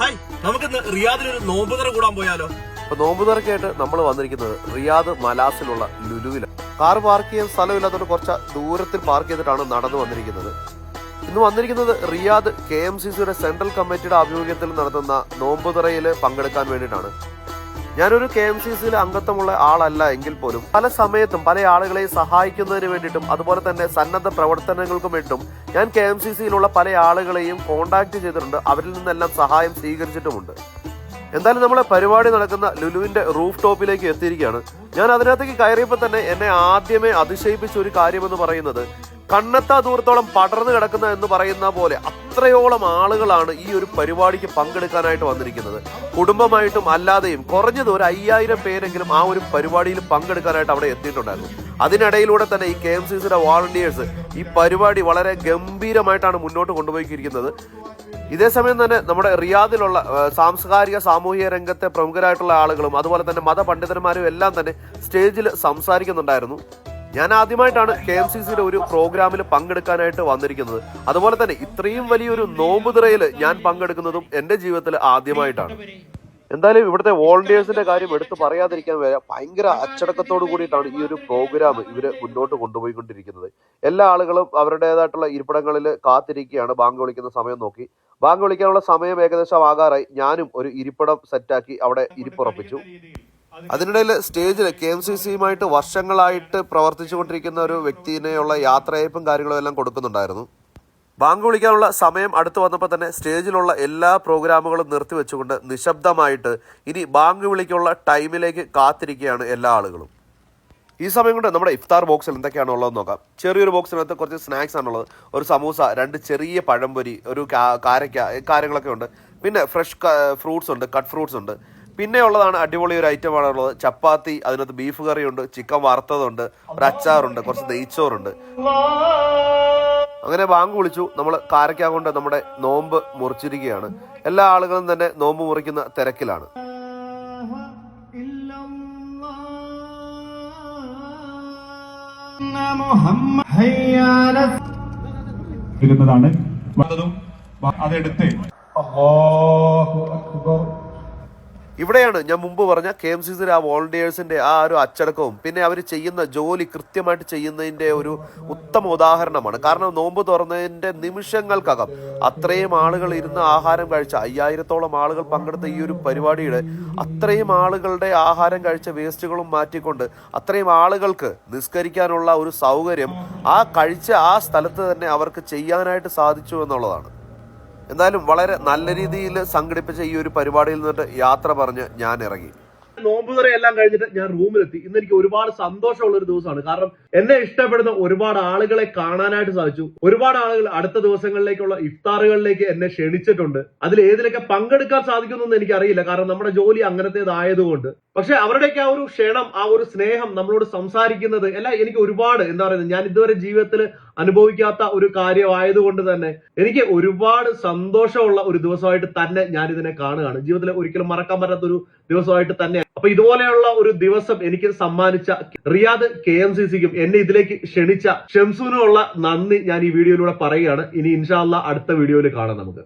Hi, നമുക്കിന്ന് റിയാദിൽ ഒരു നോമ്പുതറ കൂടാൻ പോയാലോ? നോമ്പുതറക്കായിട്ട് നമ്മൾ വന്നിരിക്കുന്നത് റിയാദ് മലാസിലുള്ള ലുലുവിലാണ്. കാർ പാർക്ക് ചെയ്യാൻ സ്ഥലമില്ലാത്തതുകൊണ്ട് കുറച്ച് ദൂരത്തിൽ പാർക്ക് ചെയ്തിട്ടാണ് നടന്നു വന്നിരിക്കുന്നത്. ഇന്ന് വന്നിരിക്കുന്നത് റിയാദ് KMCCയുടെ സെൻട്രൽ കമ്മിറ്റിയുടെ ആഭിമുഖ്യത്തിൽ നടത്തുന്ന നോമ്പുതറയിൽ പങ്കെടുക്കാൻ വേണ്ടിയിട്ടാണ്. ഞാനൊരു KMCCയിൽ അംഗത്വമുള്ള ആളല്ല എങ്കിൽ പോലും പല സമയത്തും പല ആളുകളെയും സഹായിക്കുന്നതിന് വേണ്ടിയിട്ടും അതുപോലെ തന്നെ സന്നദ്ധ പ്രവർത്തനങ്ങൾക്കും വേണ്ടിയിട്ടും ഞാൻ KMCCയിലുള്ള പല ആളുകളെയും കോണ്ടാക്ട് ചെയ്തിട്ടുണ്ട്. അവരിൽ നിന്നെല്ലാം സഹായം സ്വീകരിച്ചിട്ടുമുണ്ട്. എന്തായാലും നമ്മളെ പരിപാടി നടക്കുന്ന ലുലുവിന്റെ റൂഫ് ടോപ്പിലേക്ക് എത്തിയിരിക്കുകയാണ്. ഞാൻ അതിനകത്തേക്ക് കയറിയപ്പോൾ തന്നെ എന്നെ ആദ്യമേ അതിശയിപ്പിച്ച ഒരു കാര്യമെന്ന് പറയുന്നത് കണ്ണെത്താ ദൂരത്തോളം പടർന്നു കിടക്കുന്ന എന്ന് പറയുന്ന പോലെ അത്രയോളം ആളുകളാണ് ഈ ഒരു പരിപാടിക്ക് പങ്കെടുക്കാനായിട്ട് വന്നിരിക്കുന്നത്. കുടുംബമായിട്ടും അല്ലാതെയും കുറഞ്ഞത് ഒരു 5000 പേരെങ്കിലും ആ ഒരു പരിപാടിയിൽ പങ്കെടുക്കാനായിട്ട് അവിടെ എത്തിയിട്ടുണ്ടായിരുന്നു. അതിനിടയിലൂടെ തന്നെ ഈ KMCCയുടെ വോളണ്ടിയേഴ്സ് ഈ പരിപാടി വളരെ ഗംഭീരമായിട്ടാണ് മുന്നോട്ട് കൊണ്ടുപോയിരിക്കുന്നത്. ഇതേസമയം തന്നെ നമ്മുടെ റിയാദിലുള്ള സാംസ്കാരിക സാമൂഹിക രംഗത്തെ പ്രമുഖരായിട്ടുള്ള ആളുകളും അതുപോലെ തന്നെ മതപണ്ഡിതന്മാരും എല്ലാം തന്നെ സ്റ്റേജിൽ സംസാരിക്കുന്നുണ്ടായിരുന്നു. ഞാൻ ആദ്യമായിട്ടാണ് KMCCയുടെ ഒരു പ്രോഗ്രാമിൽ പങ്കെടുക്കാനായിട്ട് വന്നിരിക്കുന്നത്. അതുപോലെ തന്നെ ഇത്രയും വലിയൊരു നോമ്പുതുറയിൽ ഞാൻ പങ്കെടുക്കുന്നതും എൻ്റെ ജീവിതത്തിൽ ആദ്യമായിട്ടാണ്. എന്തായാലും ഇവിടുത്തെ വോളണ്ടിയേഴ്സിന്റെ കാര്യം എടുത്ത് പറയാതിരിക്കാൻ വരെ ഭയങ്കര അച്ചടക്കത്തോട് കൂടിയിട്ടാണ് ഈ ഒരു പ്രോഗ്രാം ഇവര് മുന്നോട്ട് കൊണ്ടുപോയിക്കൊണ്ടിരിക്കുന്നത്. എല്ലാ ആളുകളും അവരുടേതായിട്ടുള്ള ഇരിപ്പിടങ്ങളിൽ കാത്തിരിക്കുകയാണ് ബാങ്ക് വിളിക്കുന്ന സമയം നോക്കി. ബാങ്ക് വിളിക്കാനുള്ള സമയം ഏകദേശം ആകാറായി. ഞാനും ഒരു ഇരിപ്പിടം സെറ്റാക്കി അവിടെ ഇരിപ്പുറപ്പിച്ചു. അതിനിടയിൽ സ്റ്റേജിൽ KMCCയുമായിട്ട് വർഷങ്ങളായിട്ട് പ്രവർത്തിച്ചുകൊണ്ടിരിക്കുന്ന ഒരു വ്യക്തിനെയുള്ള യാത്രയയപ്പും കാര്യങ്ങളും എല്ലാം കൊടുക്കുന്നുണ്ടായിരുന്നു. ബാങ്ക് വിളിക്കാനുള്ള സമയം അടുത്ത് വന്നപ്പോൾ തന്നെ സ്റ്റേജിലുള്ള എല്ലാ പ്രോഗ്രാമുകളും നിർത്തിവെച്ചുകൊണ്ട് നിശബ്ദമായിട്ട് ഇനി ബാങ്ക് വിളിക്കുള്ള ടൈമിലേക്ക് കാത്തിരിക്കുകയാണ് എല്ലാ ആളുകളും. ഈ സമയം കൊണ്ട് നമ്മുടെ ഇഫ്താർ ബോക്സിൽ എന്തൊക്കെയാണ് ഉള്ളതെന്ന് നോക്കാം. ചെറിയൊരു ബോക്സിനകത്ത് കുറച്ച് സ്നാക്സ് ആണുള്ളത്. ഒരു സമൂസ, 2 ചെറിയ പഴംപൊരി, ഒരു കാരക്ക, കാര്യങ്ങളൊക്കെ ഉണ്ട്. പിന്നെ ഫ്രഷ് ഫ്രൂട്ട്സ് ഉണ്ട്, കട്ട് ഫ്രൂട്ട്സ് ഉണ്ട്. പിന്നെ ഉള്ളതാണ് അടിപൊളി ഒരു ഐറ്റമാണ് ഉള്ളത് ചപ്പാത്തി, അതിനകത്ത് ബീഫ് കറിയുണ്ട്, ചിക്കൻ വറുത്തതുണ്ട്, ഒരു അച്ചാറുണ്ട്, കുറച്ച് നെയ്ച്ചോറുണ്ട്. അങ്ങനെ ബാങ്ക് വിളിച്ചു. നമ്മൾ കാരക്ക കൊണ്ട് നമ്മുടെ നോമ്പ് മുറിച്ചിരിക്കുകയാണ്. എല്ലാ ആളുകളും തന്നെ നോമ്പ് മുറിക്കുന്ന തിരക്കിലാണ്. അതെടുത്ത് ഇവിടെയാണ് ഞാൻ മുമ്പ് പറഞ്ഞ KMCCയുടെ ആ വോളണ്ടിയേഴ്സിന്റെ ആ ഒരു അച്ചടക്കവും പിന്നെ അവർ ചെയ്യുന്ന ജോലി കൃത്യമായിട്ട് ചെയ്യുന്നതിന്റെ ഒരു ഉത്തമ ഉദാഹരണമാണ്. കാരണം നോമ്പ് തുറന്നതിന്റെ നിമിഷങ്ങൾക്കകം അത്രയും ആളുകൾ ഇരുന്ന് ആഹാരം കഴിച്ച 5000-ഓളം ആളുകൾ പങ്കെടുത്ത ഈ ഒരു പരിപാടിയുടെ അത്രയും ആളുകളുടെ ആഹാരം കഴിച്ച വേസ്റ്റുകളും മാറ്റിക്കൊണ്ട് അത്രയും ആളുകൾക്ക് നിസ്കരിക്കാനുള്ള ഒരു സൗകര്യം ആ കഴിച്ച ആ സ്ഥലത്ത് തന്നെ അവർക്ക് ചെയ്യാനായിട്ട് സാധിച്ചു എന്നുള്ളതാണ്. എന്തായാലും വളരെ നല്ല രീതിയിൽ സംഘടിപ്പിച്ച ഈ ഒരു പരിപാടിയിൽ നിന്നിട്ട് യാത്ര പറഞ്ഞ് ഞാൻ ഇറങ്ങി. നോമ്പുതുറ എല്ലാം കഴിഞ്ഞിട്ട് ഞാൻ റൂമിലെത്തി. ഇന്ന് എനിക്ക് ഒരുപാട് സന്തോഷമുള്ള ഒരു ദിവസമാണ്. കാരണം എന്നെ ഇഷ്ടപ്പെടുന്ന ഒരുപാട് ആളുകളെ കാണാനായിട്ട് സാധിച്ചു. ഒരുപാട് ആളുകൾ അടുത്ത ദിവസങ്ങളിലേക്കുള്ള ഇഫ്താറുകളിലേക്ക് എന്നെ ക്ഷണിച്ചിട്ടുണ്ട്. അതിൽ ഏതിലൊക്കെ പങ്കെടുക്കാൻ സാധിക്കുമെന്ന് എനിക്കറിയില്ല, കാരണം നമ്മുടെ ജോലി അങ്ങനത്തേതായതുകൊണ്ട്. പക്ഷെ അവരുടെയൊക്കെ ആ ഒരു ക്ഷണം, ആ ഒരു സ്നേഹം, നമ്മളോട് സംസാരിക്കുന്നത് എല്ലാം എനിക്ക് ഒരുപാട് എന്താ പറയുന്നത്, ഞാൻ ഇതുവരെ ജീവിതത്തിൽ അനുഭവിക്കാത്ത ഒരു കാര്യമായതുകൊണ്ട് തന്നെ എനിക്ക് ഒരുപാട് സന്തോഷമുള്ള ഒരു ദിവസമായിട്ട് തന്നെ ഞാൻ ഇതിനെ കാണുകയാണ്. ജീവിതത്തിൽ ഒരിക്കലും മറക്കാൻ പറ്റാത്ത ഒരു ദിവസമായിട്ട് തന്നെ. അപ്പൊ ഇതുപോലെയുള്ള ഒരു ദിവസം എനിക്ക് സമ്മാനിച്ച റിയാദ് KMCCക്കും എന്നെ ഇതിലേക്ക് ക്ഷണിച്ച ഷംസുവിനുള്ള നന്ദി ഞാൻ ഈ വീഡിയോയിലൂടെ പറയുകയാണ്. ഇനി ഇൻഷാ അല്ലാഹ് അടുത്ത വീഡിയോയിൽ കാണാം നമുക്ക്.